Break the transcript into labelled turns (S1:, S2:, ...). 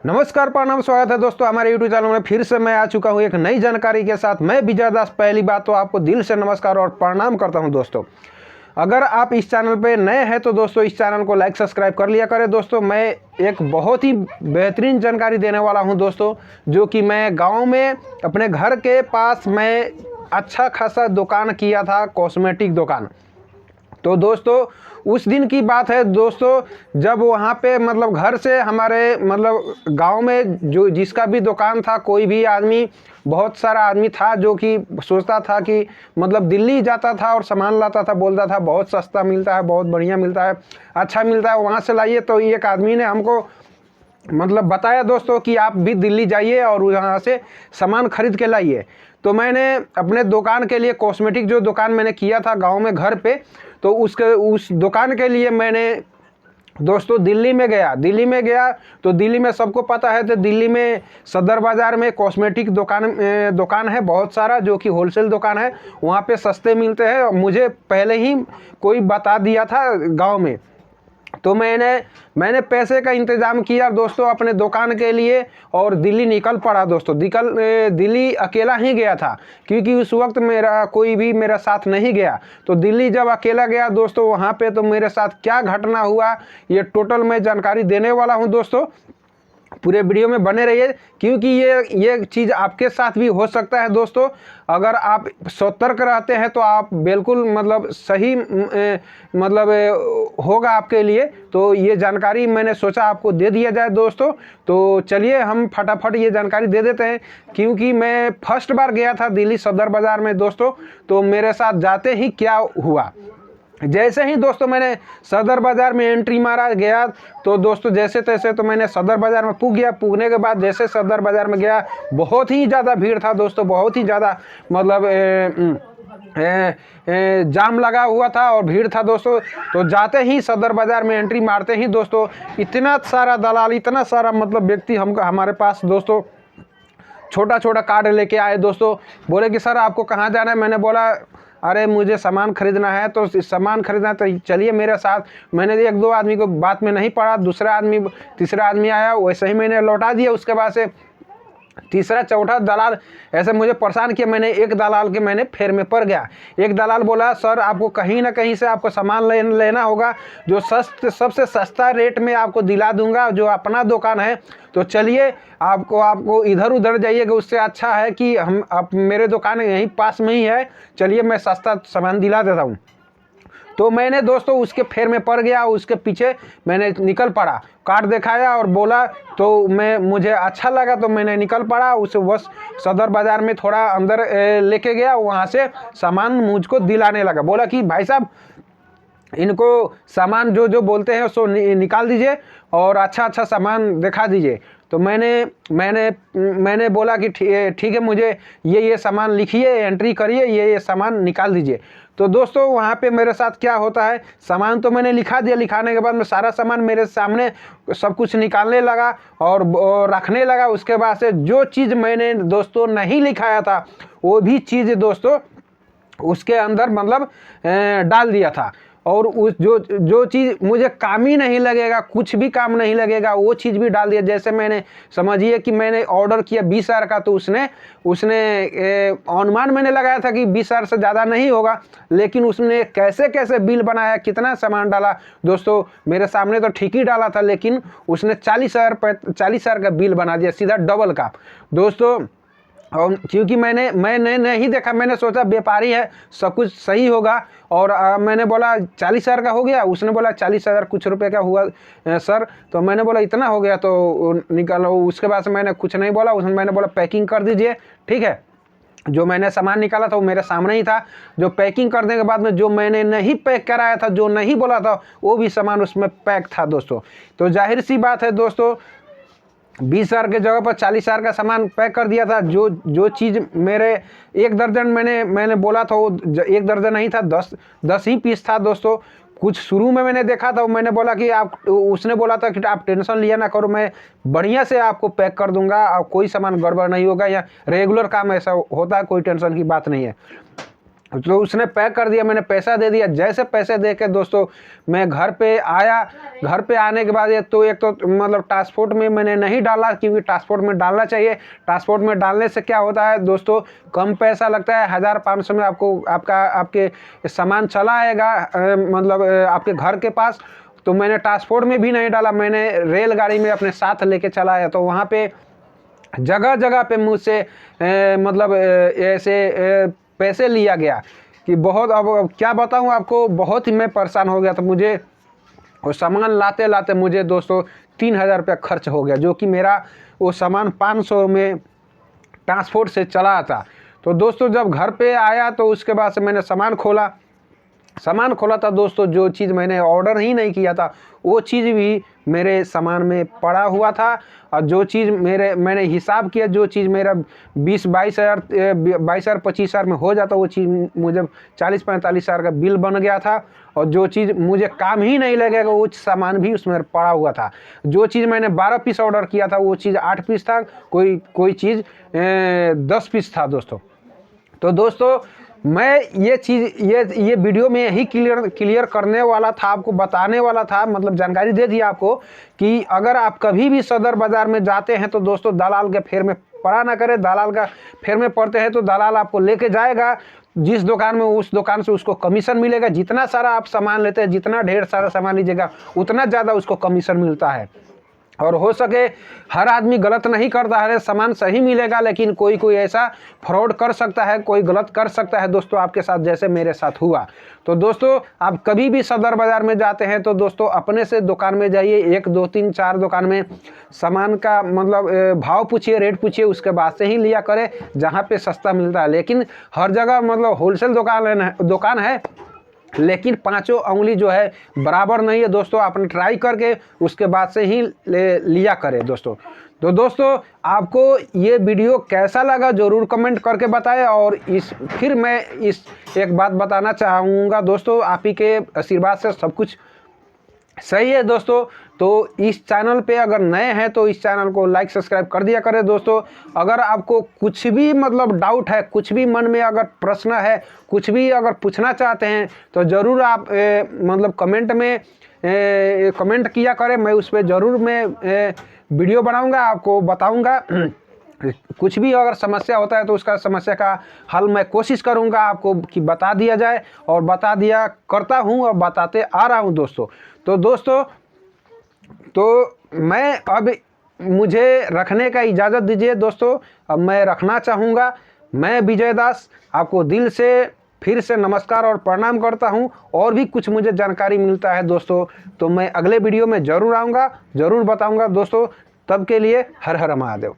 S1: नमस्कार, प्रणाम, स्वागत है दोस्तों हमारे यूट्यूब चैनल में। फिर से मैं आ चुका हूं एक नई जानकारी के साथ। मैं विजय दास। पहली बात तो आपको दिल से नमस्कार और प्रणाम करता हूं दोस्तों। अगर आप इस चैनल पे नए हैं तो दोस्तों इस चैनल को लाइक सब्सक्राइब कर लिया करें। दोस्तों मैं एक बहुत ही बेहतरीन जानकारी देने वाला हूं दोस्तों, जो कि मैं गाँव में अपने घर के पास मैं अच्छा खासा दुकान किया था, कॉस्मेटिक दुकान। तो दोस्तों उस दिन की बात है दोस्तों, जब वहाँ पे मतलब घर से हमारे मतलब गांव में जो जिसका भी दुकान था, कोई भी आदमी, बहुत सारा आदमी था जो कि सोचता था कि मतलब दिल्ली जाता था और सामान लाता था, बोलता था बहुत सस्ता मिलता है, बहुत बढ़िया मिलता है, अच्छा मिलता है, वहाँ से लाइए। तो एक आदमी ने हमको मतलब बताया दोस्तों कि आप भी दिल्ली जाइए और वहाँ से सामान खरीद के लाइए। तो मैंने अपने दुकान के लिए, कॉस्मेटिक जो दुकान मैंने किया था गांव में घर पे, तो उस दुकान के लिए मैंने दोस्तों दिल्ली में गया। तो दिल्ली में सबको पता है, तो दिल्ली में सदर बाज़ार में कॉस्मेटिक दुकान है बहुत सारा, जो कि होलसेल दुकान है। वहाँ पे सस्ते मिलते हैं। मुझे पहले ही कोई बता दिया था गांव में। तो मैंने पैसे का इंतज़ाम किया दोस्तों अपने दुकान के लिए और दिल्ली निकल पड़ा दोस्तों। दिल्ली अकेला ही गया था, क्योंकि उस वक्त मेरा कोई भी मेरा साथ नहीं गया। तो दिल्ली जब अकेला गया दोस्तों, वहाँ पे तो मेरे साथ क्या घटना हुआ ये टोटल मैं जानकारी देने वाला हूँ दोस्तों। पूरे वीडियो में बने रहिए, क्योंकि ये चीज़ आपके साथ भी हो सकता है दोस्तों। अगर आप सतर्क रहते हैं तो आप बिल्कुल मतलब सही होगा आपके लिए। तो ये जानकारी मैंने सोचा आपको दे दिया जाए दोस्तों। तो चलिए हम फटाफट ये जानकारी दे देते हैं, क्योंकि मैं फर्स्ट बार गया था दिल्ली सदर बाज़ार में दोस्तों। तो मेरे साथ जाते ही क्या हुआ, जैसे ही दोस्तों मैंने सदर बाज़ार में एंट्री मारा गया, तो दोस्तों जैसे तैसे तो मैंने सदर बाज़ार में पूग गया। पूगने के बाद जैसे सदर बाज़ार में गया, बहुत ही ज़्यादा भीड़ था दोस्तों, बहुत ही ज़्यादा मतलब जाम लगा हुआ था और भीड़ था दोस्तों। तो जाते ही सदर बाज़ार में एंट्री मारते ही दोस्तों इतना सारा दलाल, इतना सारा मतलब व्यक्ति हमारे पास दोस्तों छोटा छोटा कार्ड लेके आए दोस्तों। बोले कि सर आपको कहाँ जाना है। मैंने बोला अरे मुझे सामान खरीदना है। तो सामान खरीदना है तो चलिए मेरे साथ। मैंने एक दो आदमी को बात में नहीं पड़ा, तीसरा आदमी आया, वैसे ही मैंने लौटा दिया। उसके बाद से तीसरा चौथा दलाल ऐसे मुझे परेशान किया। मैंने एक दलाल के मैंने फेर में पड़ गया। एक दलाल बोला सर आपको कहीं ना कहीं से आपको सामान लेना होगा, जो सबसे सस्ता रेट में आपको दिला दूंगा, जो अपना दुकान है। तो चलिए आपको इधर उधर जाइएगा, उससे अच्छा है कि आप मेरे दुकान यहीं पास में ही है, चलिए मैं सस्ता सामान दिला देता हूँ। तो मैंने दोस्तों उसके फेर में पड़ गया, उसके पीछे मैंने निकल पड़ा। कार्ड दिखाया और बोला, तो मुझे अच्छा लगा तो मैंने निकल पड़ा। उस बस सदर बाज़ार में थोड़ा अंदर लेके गया, वहाँ से सामान मुझको दिलाने लगा। बोला कि भाई साहब इनको सामान जो जो बोलते हैं सो निकाल दीजिए और अच्छा अच्छा सामान दिखा दीजिए। तो मैंने बोला कि ठीक है, मुझे ये सामान लिखिए, एंट्री करिए, ये सामान निकाल दीजिए। तो दोस्तों वहाँ पे मेरे साथ क्या होता है, सामान तो मैंने लिखा दिया। लिखाने के बाद में सारा सामान मेरे सामने सब कुछ निकालने लगा और रखने लगा। उसके बाद से जो चीज़ मैंने दोस्तों नहीं लिखाया था, वो भी चीज़ दोस्तों उसके अंदर मतलब डाल दिया था। और उस जो चीज़ मुझे काम ही नहीं लगेगा, कुछ भी काम नहीं लगेगा, वो चीज़ भी डाल दिया। जैसे मैंने समझिए कि मैंने ऑर्डर किया 20,000 का, तो उसने अनुमान मैंने लगाया था कि 20,000 से ज़्यादा नहीं होगा, लेकिन उसने कैसे कैसे बिल बनाया, कितना सामान डाला दोस्तों मेरे सामने तो ठीक ही डाला था, लेकिन उसने 40,000 का बिल बना दिया, सीधा डबल का दोस्तों। और क्योंकि मैंने नहीं देखा, मैंने सोचा व्यापारी है, सब कुछ सही होगा। और मैंने बोला 40,000 का हो गया। उसने बोला 40,000 कुछ रुपए का हुआ सर। तो मैंने बोला इतना हो गया तो निकालो। उसके बाद से मैंने कुछ नहीं बोला। मैंने बोला पैकिंग कर दीजिए, ठीक है। जो मैंने सामान निकाला था वो मेरे सामने ही था। जो पैकिंग करने के बाद में जो मैंने नहीं पैक कराया था, जो नहीं बोला था, वो भी सामान उसमें पैक था दोस्तों। तो जाहिर सी बात है दोस्तों, 20,000 के जगह पर 40,000 का सामान पैक कर दिया था। जो चीज़ मेरे 1 दर्जन मैंने बोला था, वो 1 दर्जन नहीं था, 10 ही पीस था दोस्तों। कुछ शुरू में मैंने देखा था, मैंने बोला कि उसने बोला था कि आप टेंशन लिया ना करो, मैं बढ़िया से आपको पैक कर दूंगा और कोई सामान गड़बड़ नहीं होगा, या रेगुलर काम ऐसा होता है, कोई टेंशन की बात नहीं है। तो उसने पैक कर दिया, मैंने पैसा दे दिया। जैसे पैसे दे के दोस्तों मैं घर पे आया। घर पे आने के बाद एक तो मतलब ट्रांसपोर्ट में मैंने नहीं डाला, क्योंकि ट्रांसपोर्ट में डालना चाहिए। ट्रांसपोर्ट में डालने से क्या होता है दोस्तों, कम पैसा लगता है। 1500 में आपको आपके सामान चला आएगा, मतलब आपके घर के पास। तो मैंने ट्रांसपोर्ट में भी नहीं डाला, मैंने रेलगाड़ी में अपने साथ लेके चला आया। तो वहाँ पे जगह जगह पे मुझसे मतलब ऐसे पैसे लिया गया कि बहुत, अब क्या बताऊं आपको, बहुत ही मैं परेशान हो गया। तो मुझे वो सामान लाते लाते मुझे दोस्तों 3000 रुपया खर्च हो गया, जो कि मेरा वो सामान 500 में ट्रांसपोर्ट से चला था। तो दोस्तों जब घर पे आया तो उसके बाद से मैंने सामान खोला था दोस्तों, जो चीज़ मैंने ऑर्डर ही नहीं किया था वो चीज़ भी मेरे सामान में पड़ा हुआ था। और जो चीज़ मैंने हिसाब किया, जो चीज़ मेरा 22 हज़ार 25 हज़ार में हो जाता, वो चीज़ मुझे 40-45 हज़ार का बिल बन गया था। और जो चीज़ मुझे काम ही नहीं लगेगा वो सामान भी उसमें पड़ा हुआ था। जो चीज़ मैंने 12 पीस ऑर्डर किया था वो चीज़ 8 पीस था, कोई चीज़ 10 पीस था दोस्तों। तो दोस्तों मैं ये चीज़ ये वीडियो में यही क्लियर करने वाला था, आपको बताने वाला था, मतलब जानकारी दे दी आपको कि अगर आप कभी भी सदर बाज़ार में जाते हैं तो दोस्तों दलाल के फेर में पड़ा ना करें। दलाल का फेर में पड़ते हैं तो दलाल आपको लेके जाएगा जिस दुकान में, उस दुकान से उसको कमीशन मिलेगा। जितना सारा आप सामान लेते हैं, जितना ढेर सारा सामान लीजिएगा, उतना ज़्यादा उसको कमीशन मिलता है। और हो सके हर आदमी गलत नहीं करता है, सामान सही मिलेगा, लेकिन कोई ऐसा फ्रॉड कर सकता है, कोई गलत कर सकता है दोस्तों आपके साथ, जैसे मेरे साथ हुआ। तो दोस्तों आप कभी भी सदर बाज़ार में जाते हैं तो दोस्तों अपने से दुकान में जाइए, 1 2 3 4 दुकान में सामान का मतलब भाव पूछिए, रेट पूछिए, उसके बाद से ही लिया करें जहाँ पे सस्ता मिलता है। लेकिन हर जगह मतलब होलसेल दुकान है, लेकिन पांचों उंगली जो है बराबर नहीं है दोस्तों। आपने ट्राई करके उसके बाद से ही लिया करें दोस्तों। तो दोस्तों आपको ये वीडियो कैसा लगा ज़रूर कमेंट करके बताएं। और फिर मैं एक बात बताना चाहूँगा दोस्तों, आप ही के आशीर्वाद से सब कुछ सही है दोस्तों। तो इस चैनल पे अगर नए हैं तो इस चैनल को लाइक सब्सक्राइब कर दिया करें दोस्तों। अगर आपको कुछ भी मतलब डाउट है, कुछ भी मन में अगर प्रश्न है, कुछ भी अगर पूछना चाहते हैं तो ज़रूर आप मतलब कमेंट में कमेंट किया करें। मैं उस पर ज़रूर वीडियो बनाऊंगा, आपको बताऊंगा। कुछ भी अगर समस्या होता है तो उसका समस्या का हल मैं कोशिश करूंगा आपको कि बता दिया जाए, और बता दिया करता हूं और बताते आ रहा हूं दोस्तों। तो दोस्तों मैं अब मुझे रखने का इजाज़त दीजिए दोस्तों, अब मैं रखना चाहूँगा। मैं विजय दास आपको दिल से फिर से नमस्कार और प्रणाम करता हूं। और भी कुछ मुझे जानकारी मिलता है दोस्तों तो मैं अगले वीडियो में ज़रूर आऊँगा, ज़रूर बताऊँगा दोस्तों। तब के लिए हर हर महादेव।